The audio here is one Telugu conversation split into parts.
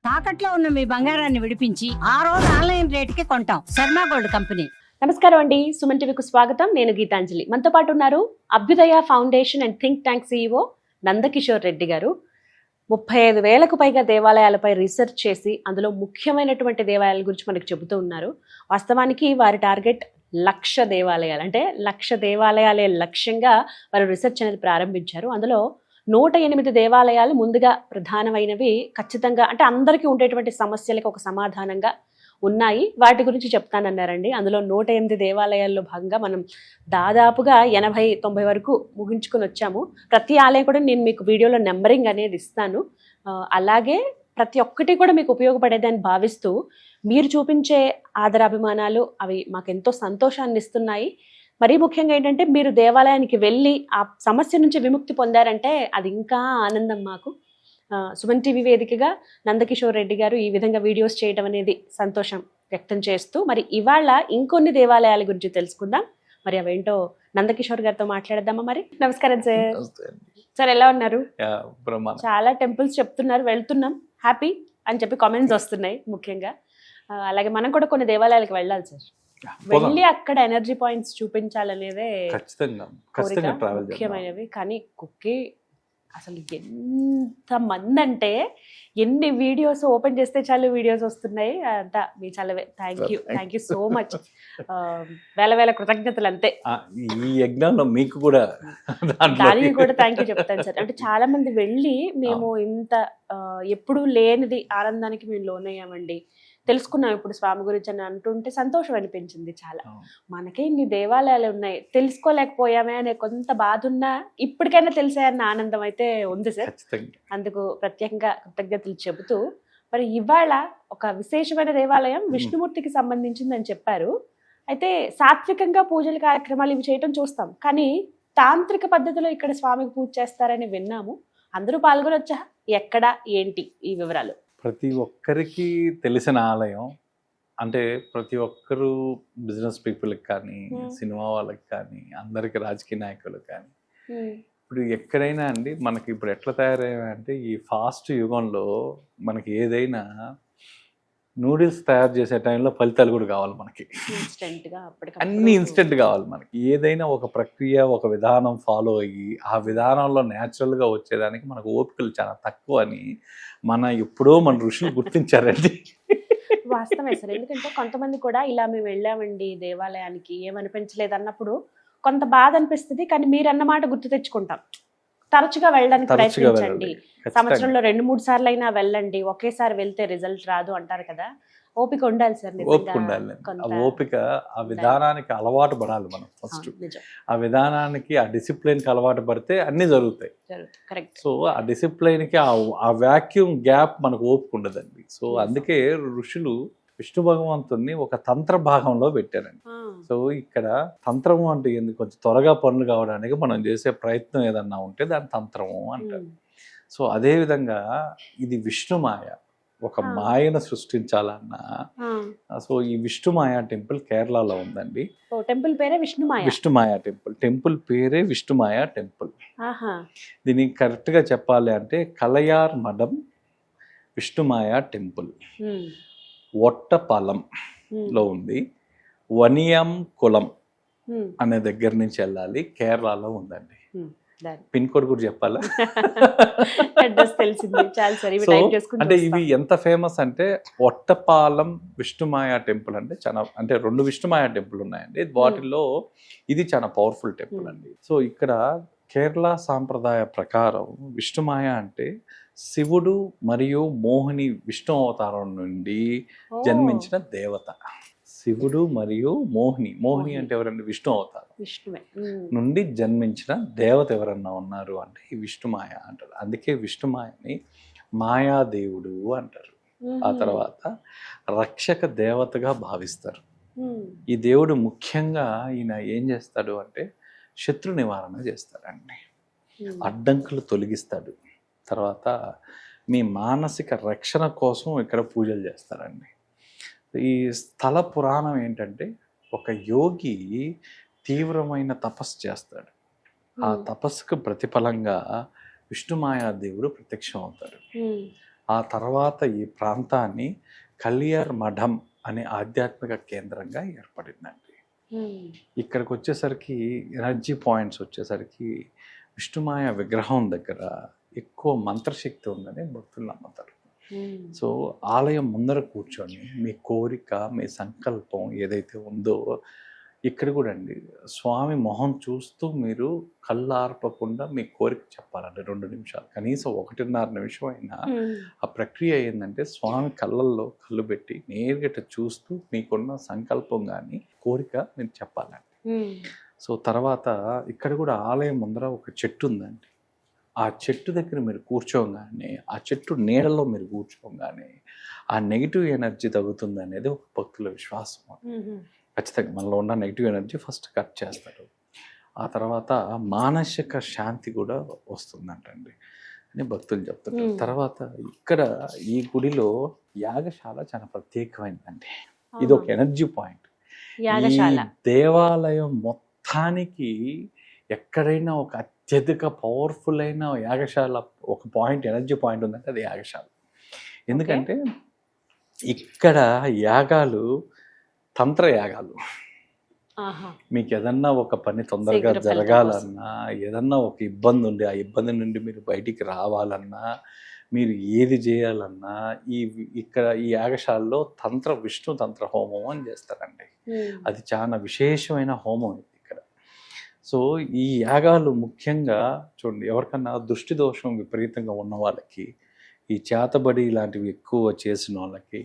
తాకట్లో ఉన్న మీ బంగారాన్ని విడిపించి ఆ రోజు ఆన్లైన్ రేటుకి కొంటాం. Sharma gold company. నమస్కారం అండి, సుమన్ టీవీకు స్వాగతం. నేను గీతాంజలి. మనతో పాటు ఉన్నారు అభ్యుదయ foundation and think tank CEO Nandakishore Reddy గారు. 35,000కు పైగా దేవాలయాలపై రీసెర్చ్ చేసి అందులో ముఖ్యమైనటువంటి దేవాలయాల గురించి మనకు చెబుతూ ఉన్నారు. వాస్తవానికి వారి టార్గెట్ 1,00,000 దేవాలయాలు, అంటే 1,00,000 దేవాలయాలే లక్ష్యంగా వారు రీసెర్చ్ అనేది ప్రారంభించారు. అందులో 108 దేవాలయాలు ముందుగా ప్రధానమైనవి, ఖచ్చితంగా అంటే అందరికీ ఉండేటువంటి సమస్యలకు ఒక సమాధానంగా ఉన్నాయి. వాటి గురించి చెప్తానన్నారండి. అందులో 108 దేవాలయాల్లో భాగంగా మనం దాదాపుగా 80-90 వరకు ముగించుకొని వచ్చాము. ప్రతి ఆలయం కూడా నేను మీకు వీడియోలో నెంబరింగ్ అనేది ఇస్తాను. అలాగే ప్రతి ఒక్కటి కూడా మీకు ఉపయోగపడేదని భావిస్తూ మీరు చూపించే ఆదరాభిమానాలు అవి మాకెంతో సంతోషాన్ని ఇస్తున్నాయి. మరీ ముఖ్యంగా ఏంటంటే మీరు దేవాలయానికి వెళ్ళి ఆ సమస్య నుంచి విముక్తి పొందారంటే అది ఇంకా ఆనందం మాకు. సుమన్ టీవీ వేదికగా నందకిషోర్ రెడ్డి గారు ఈ విధంగా వీడియోస్ చేయడం అనేది సంతోషం వ్యక్తం చేస్తూ, మరి ఇవాళ ఇంకొన్ని దేవాలయాల గురించి తెలుసుకుందాం. మరి అవేంటో నందకిషోర్ గారితో మాట్లాడదామా? మరి నమస్కారం సార్. సార్ ఎలా ఉన్నారు? చాలా టెంపుల్స్ చెప్తున్నారు, వెళ్తున్నాం, హ్యాపీ అని చెప్పి కామెంట్స్ వస్తున్నాయి ముఖ్యంగా. అలాగే మనం కూడా కొన్ని దేవాలయాలకు వెళ్ళాలి సార్. వెళ్ళి అక్కడ ఎనర్జీ పాయింట్స్ చూపించాలనేదే ముఖ్యమైనవి. కానీ కుక్కి అసలు ఎంత మంది అంటే ఎన్ని వీడియోస్ ఓపెన్ చేస్తే చాలు వీడియోస్ వస్తున్నాయి. అంతా మీ చాలా థ్యాంక్ యూ సో మచ్. వేల కృతజ్ఞతలు అంతే. ఈ యజ్ఞంలో మీకు కూడా దానికి కూడా థ్యాంక్ యూ చెప్తాను సార్. అంటే చాలా మంది వెళ్ళి మేము ఇంత ఎప్పుడూ లేనిది ఆనందానికి మేము లోనయ్యామండి, తెలుసుకున్నాం ఇప్పుడు స్వామి గురించి అని అంటుంటే సంతోషం అనిపించింది చాలా. మనకే ఇన్ని దేవాలయాలు ఉన్నాయి, తెలుసుకోలేకపోయామే అనే కొంత బాధ ఉన్నా ఇప్పటికైనా తెలిసాయన్న ఆనందం అయితే ఉంది సార్. అందుకు ప్రత్యేకంగా కృతజ్ఞతలు చెబుతూ, మరి ఇవాళ ఒక విశేషమైన దేవాలయం విష్ణుమూర్తికి సంబంధించిందని చెప్పారు. అయితే సాత్వికంగా పూజల కార్యక్రమాలు ఇవి చేయటం చూస్తాం, కానీ తాంత్రిక పద్ధతిలో ఇక్కడ స్వామికి పూజ చేస్తారని విన్నాము. అందరూ పాల్గొనొచ్చా? ఎక్కడ, ఏంటి ఈ వివరాలు? ప్రతి ఒక్కరికి తెలిసిన ఆలయం, అంటే ప్రతి ఒక్కరు బిజినెస్ పీపుల్కి కానీ, సినిమా వాళ్ళకి కానీ, అందరికి రాజకీయ నాయకులకు కానీ, ఇప్పుడు ఎక్కడైనా అండి మనకి ఇప్పుడు ఎట్లా తయారయ్యాయంటే ఈ ఫాస్ట్ యుగంలో మనకి ఏదైనా నూడిల్స్ తయారు చేసే టైంలో ఫలితాలు కూడా కావాలి మనకి. అన్ని ఇన్స్టెంట్ కావాలి మనకి. ఏదైనా ఒక ప్రక్రియ, ఒక విధానం ఫాలో అయ్యి ఆ విధానంలో న్యాచురల్గా వచ్చేదానికి మనకు ఓపికలు చాలా తక్కువ అని ఎప్పుడో మన ఋషులు గుర్తించారండి. వాస్తవమే సార్. ఎందుకంటే కొంతమంది కూడా ఇలా మేము వెళ్ళామండి దేవాలయానికి, ఏమనిపించలేదు అన్నప్పుడు కొంత బాధ అనిపిస్తుంది. కానీ మీరు అన్నమాట గుర్తు తెచ్చుకుంటాం. తరచుగా వెళ్ళడానికి ప్రయత్నించండి. సంవత్సరంలో 2-3 సార్లు అయినా వెళ్ళండి. ఒకేసారి వెళ్తే రిజల్ట్ రాదు అంటారు కదా. ఓపిక ఉండాలి సార్. ఓపిక ఉండాలి. ఆ ఓపిక, ఆ విధానానికి అలవాటు పడాలి మనం ఫస్ట్. ఆ విధానానికి, ఆ డిసిప్లిన్కి అలవాటు పడితే అన్ని జరుగుతాయి. సో ఆ డిసిప్లిన్కి ఆ వాక్యూమ్ గ్యాప్ మనకు ఓపిక ఉండదండి. సో అందుకే ఋషులు విష్ణు భగవంతుని ఒక తంత్ర భాగంలో పెట్టారండి. సో ఇక్కడ తంత్రము అంటే ఎందుకు, కొంచెం త్వరగా పనులు కావడానికి మనం చేసే ప్రయత్నం ఏదన్నా ఉంటే దాన్ని తంత్రము అంటారు. సో అదే విధంగా ఇది విష్ణుమాయ, ఒక మాయను సృష్టించాలన్నా. సో ఈ విష్ణుమాయ టెంపుల్ కేరళలో ఉందండి. టెంపుల్ పేరే విష్ణుమాయ టెంపుల్ పేరే విష్ణుమాయ టెంపుల్. దీనికి కరెక్ట్ గా చెప్పాలి అంటే కలయార్ మఠం విష్ణుమాయ టెంపుల్ ఒట్టపాలెం లో ఉంది. వనియం కులం అనే దగ్గర నుంచి వెళ్ళాలి, కేరళలో ఉందండి. పిన్ కోడ్ కూడా చెప్పాలా? అంటే ఇవి ఎంత ఫేమస్ అంటే ఒట్టపాలెం విష్ణుమాయ టెంపుల్ అంటే చాలా, అంటే 2 విష్ణుమాయ టెంపుల్ ఉన్నాయండి. వాటిల్లో ఇది చాలా పవర్ఫుల్ టెంపుల్ అండి. సో ఇక్కడ కేరళ సాంప్రదాయ ప్రకారం విష్ణుమాయ అంటే శివుడు మరియు మోహిని విష్ణు అవతారం నుండి జన్మించిన దేవత. శివుడు మరియు మోహిని అంటే ఎవరండి? విష్ణు అవతారం నుండి జన్మించిన దేవత ఎవరన్నా ఉన్నారు అంటే ఈ విష్ణుమాయ అంటారు. అందుకే విష్ణుమాయని మాయాదేవుడు అంటారు. ఆ తర్వాత రక్షక దేవతగా భావిస్తారు. ఈ దేవుడు ముఖ్యంగా ఈయన ఏం చేస్తాడు అంటే శత్రు నివారణ చేస్తాడండి, అడ్డంకులు తొలగిస్తాడు. తర్వాత మీ మానసిక రక్షణ కోసం ఇక్కడ పూజలు చేస్తారండి. ఈ స్థల పురాణం ఏంటంటే ఒక యోగి తీవ్రమైన తపస్సు చేస్తాడు. ఆ తపస్సుకు ప్రతిఫలంగా విష్ణుమాయా దేవుడు ప్రత్యక్షం అవుతాడు. ఆ తర్వాత ఈ ప్రాంతాన్ని కళ్యార్ మఠం అనే ఆధ్యాత్మిక కేంద్రంగా ఏర్పడిందండి. ఇక్కడికి వచ్చేసరికి ఎనర్జీ పాయింట్స్ వచ్చేసరికి విష్ణుమాయ విగ్రహం దగ్గర ఎక్కువ మంత్రశక్తి ఉందని భక్తులు నమ్ముతారు. సో ఆలయం ముందర కూర్చొని మీ కోరిక, మీ సంకల్పం ఏదైతే ఉందో ఇక్కడ కూడా అండి స్వామి మొహం చూస్తూ మీరు కళ్ళు ఆర్పకుండా మీ కోరిక చెప్పాలండి. 2 నిమిషాలు, కనీసం 1.5 నిమిషం అయినా ఆ ప్రక్రియ ఏంటంటే స్వామి కళ్ళల్లో కళ్ళు పెట్టి నేరుగా చూస్తూ మీకున్న సంకల్పం కానీ కోరిక మీరు చెప్పాలండి. సో తర్వాత ఇక్కడ కూడా ఆలయం ముందర ఒక చెట్టు ఉందండి. ఆ చెట్టు దగ్గర మీరు కూర్చోగానే, ఆ చెట్టు నీడలో మీరు కూర్చోగానే ఆ నెగిటివ్ ఎనర్జీ తగ్గుతుంది అనేది ఒక భక్తుల విశ్వాసం. ఖచ్చితంగా మనలో ఉన్న నెగిటివ్ ఎనర్జీ ఫస్ట్ కట్ చేస్తారు. ఆ తర్వాత మానసిక శాంతి కూడా వస్తుందంటండి అని భక్తులు చెప్తుంటారు. తర్వాత ఇక్కడ ఈ గుడిలో యాగశాల చాలా ప్రత్యేకమైనదండి. ఇది ఒక ఎనర్జీ పాయింట్. ఈ దేవాలయం మొత్తానికి ఎక్కడైనా ఒక అత్యధిక పవర్ఫుల్ అయిన యాగశాల ఒక పాయింట్, ఎనర్జీ పాయింట్ ఉందంటే అది యాగశాల. ఎందుకంటే ఇక్కడ యాగాలు తంత్ర యాగాలు. మీకు ఏదన్నా ఒక పని తొందరగా జరగాలన్నా, ఏదన్నా ఒక ఇబ్బంది ఉండి ఆ ఇబ్బంది నుండి మీరు బయటికి రావాలన్నా, మీరు ఏది చేయాలన్నా ఇక్కడ ఈ యాగశాలలో విష్ణు తంత్ర హోమం అని చేస్తారండి. అది చాలా విశేషమైన హోమం ఇది ఇక్కడ. సో ఈ యాగాలు ముఖ్యంగా చూడండి, ఎవరికన్నా దృష్టి దోషం విపరీతంగా ఉన్న వాళ్ళకి, ఈ చేతబడి ఇలాంటివి ఎక్కువ చేసిన వాళ్ళకి,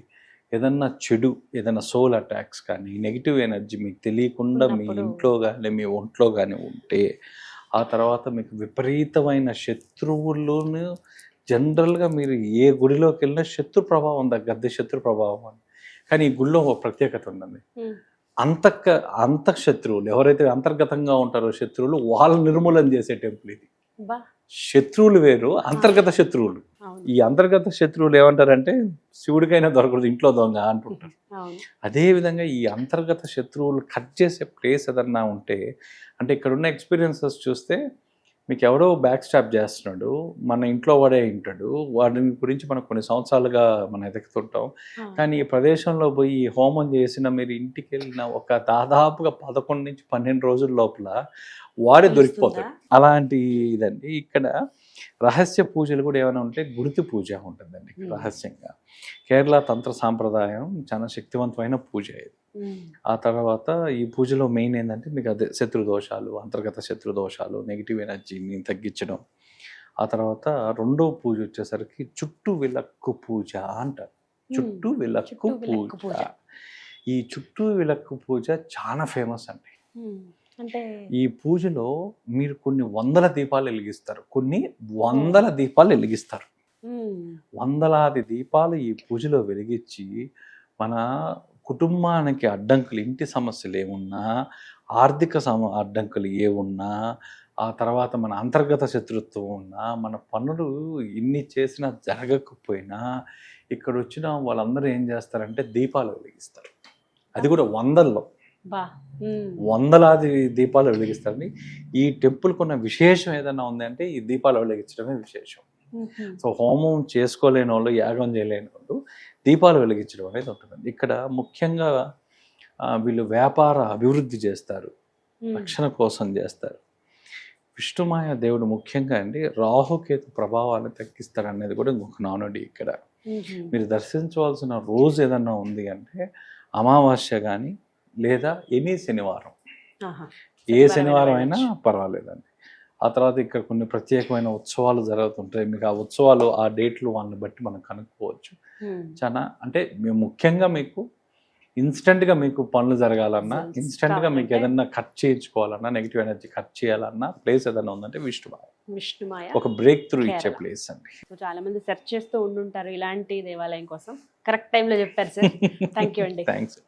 ఏదన్నా చెడు, ఏదైనా సోల్ అటాక్స్ కానీ, నెగిటివ్ ఎనర్జీ మీకు తెలియకుండా మీ ఇంట్లో కానీ మీ ఒంట్లో కానీ ఉంటే, ఆ తర్వాత మీకు విపరీతమైన శత్రువులను జనరల్గా మీరు ఏ గుడిలోకి వెళ్ళినా శత్రు ప్రభావం తగ్గద్ది, శత్రు ప్రభావం అని. కానీ ఈ గుడిలో ఒక ప్రత్యేకత ఉందండి. అంతః శత్రువులు ఎవరైతే అంతర్గతంగా ఉంటారో శత్రువులు, వాళ్ళ నిర్మూలన చేసే టెంపుల్ ఇది. శత్రువులు వేరు, అంతర్గత శత్రువులు. ఈ అంతర్గత శత్రువులు ఏమంటారంటే శివుడికైనా దొరకదు, ఇంట్లో దొంగ అంటుంటారు. అదే విధంగా ఈ అంతర్గత శత్రువులు కట్ చేసే ప్లేస్ ఏదన్నా ఉంటే, అంటే ఇక్కడ ఉన్న ఎక్స్పీరియన్సెస్ చూస్తే మీకు ఎవడో బ్యాక్ స్టాప్ చేస్తున్నాడు, మన ఇంట్లో వాడే ఉంటాడు, వాడి గురించి మనం కొన్ని సంవత్సరాలుగా మనం ఎదుగుతుంటాం. కానీ ఈ ప్రదేశంలో పోయి హోమం చేసిన మీరు ఇంటికి వెళ్ళిన ఒక దాదాపుగా 11 నుంచి 12 రోజుల లోపల వాడే దొరికిపోతాడు. అలాంటి ఇదండి. ఇక్కడ రహస్య పూజలు కూడా ఏమైనా ఉంటే గుడితి పూజ ఉంటుందండి రహస్యంగా. కేరళ తంత్ర సాంప్రదాయం చాలా శక్తివంతమైన పూజ ఇది. ఆ తర్వాత ఈ పూజలో మెయిన్ ఏంటంటే మీకు అదే శత్రుదోషాలు, అంతర్గత శత్రుదోషాలు, నెగిటివ్ ఎనర్జీని తగ్గించడం. ఆ తర్వాత రెండో పూజ వచ్చేసరికి చుట్టూ విలక్కు పూజ అంటారు. చుట్టూ విలక్కు పూజ. ఈ చుట్టూ విలక్కు పూజ చాలా ఫేమస్ అండి. ఈ పూజలో మీరు కొన్ని 100 దీపాలు వెలిగిస్తారు, కొన్ని 100 దీపాలు వెలిగిస్తారు. 100 దీపాలు ఈ పూజలో వెలిగించి మన కుటుంబానికి అడ్డంకులు, ఇంటి సమస్యలు ఏమున్నా, ఆర్థిక అడ్డంకులు ఏమున్నా, ఆ తర్వాత మన అంతర్గత శత్రుత్వం ఉన్నా, మన పనులు ఇన్ని చేసినా జరగకపోయినా ఇక్కడ వచ్చిన వాళ్ళందరూ ఏం చేస్తారంటే దీపాలు వెలిగిస్తారు. అది కూడా 100లో 100 దీపాలు వెలిగిస్తారని. ఈ టెంపుల్కి ఉన్న విశేషం ఏదైనా ఉందంటే ఈ దీపాలు వెలిగించడమే విశేషం. సో హోమం చేసుకోలేని వాళ్ళు, యాగం చేయలేని వాళ్ళు దీపాలు వెలిగించడం అనేది ఉంటుందండి. ఇక్కడ ముఖ్యంగా వీళ్ళు వ్యాపార అభివృద్ధి చేస్తారు, రక్షణ కోసం చేస్తారు. విష్ణుమాయ దేవుడు ముఖ్యంగా అండి రాహుకేతు ప్రభావాన్ని తగ్గిస్తారు అనేది కూడా ఇంకొక నానుడి. ఇక్కడ మీరు దర్శించవలసిన రోజు ఏదన్నా ఉంది అంటే అమావాస్య కానీ లేదా ఎనీ శనివారం, ఏ శనివారం అయినా పర్వాలేదండి. ఆ తర్వాత ఇక్కడ కొన్ని ప్రత్యేకమైన ఉత్సవాలు జరుగుతుంటాయి. మీకు ఆ ఉత్సవాలు ఆ డేట్లు వాళ్ళని బట్టి మనం కనుక్కోవచ్చు. చాలా అంటే మేము ముఖ్యంగా మీకు ఇన్స్టెంట్గా మీకు పనులు జరగాలన్నా, ఇన్స్టెంట్గా మీకు ఏదన్నా కట్ చేయించుకోవాలన్నా, నెగిటివ్ ఎనర్జీ కట్ చేయాలన్నా ప్లేస్ ఏదన్నా ఉందంటే విష్ణుమాయ ఒక బ్రేక్ త్రూ ఇచ్చే ప్లేస్ అండి. చాలా మంది సెర్చ్ చేస్తూ ఉండుంటారు ఇలాంటి దేవాలయం కోసం. కరెక్ట్ టైంలో చెప్పారు సార్. థ్యాంక్ యూ అండి. థ్యాంక్స్.